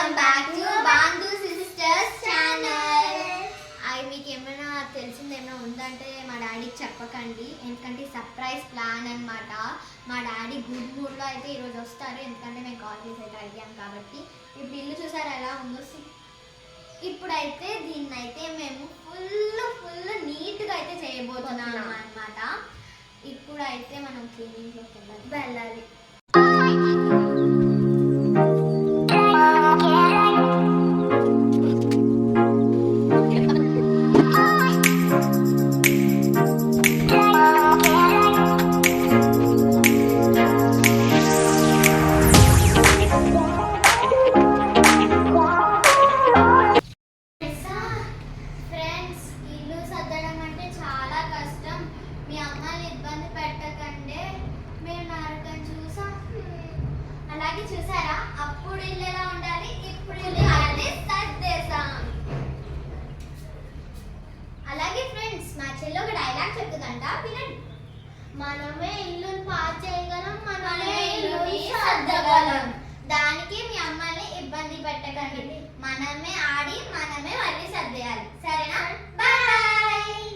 Welcome back to Bandhu sisters channel. మీకు ఏమైనా తెలిసిందేమైనా ఉందంటే మా డాడీకి చెప్పకండి, ఎందుకంటే సర్ప్రైజ్ ప్లాన్ అనమాట. మా డాడీ గుడ్ మూడ్లో అయితే ఈరోజు వస్తారు, ఎందుకంటే మేము కాల్ చేసి అయితే అడిగాం కాబట్టి. ఇప్పుడు ఇల్లు చూసారు ఎలా ఉందో. ఇప్పుడైతే దీన్ని అయితే మేము ఫుల్ నీట్గా అయితే చేయబోతున్నాం అనమాట. ఇప్పుడైతే మనం క్లీనింగ్లోకి వెళ్ళాలి. చూసారా, అప్పుడు ఇల్లు ఎలా ఉండాలి, ఇప్పుడు ఇల్లు అలానే సర్దేశాం. అలాగే ఫ్రెండ్స్, మా చెల్లి ఒక డైలాగ్ చెప్తుందంట, వినండి. మనమే ఇల్లుని పాడు చేయగలం, మనమే ఇల్లుని సర్దగలం. దానికి మీ అమ్మల్ని ఇబ్బంది పెట్టకండి, మనమే ఆడి మనమే మళ్ళీ సర్దేయాలి. సరేనా? బాయ్.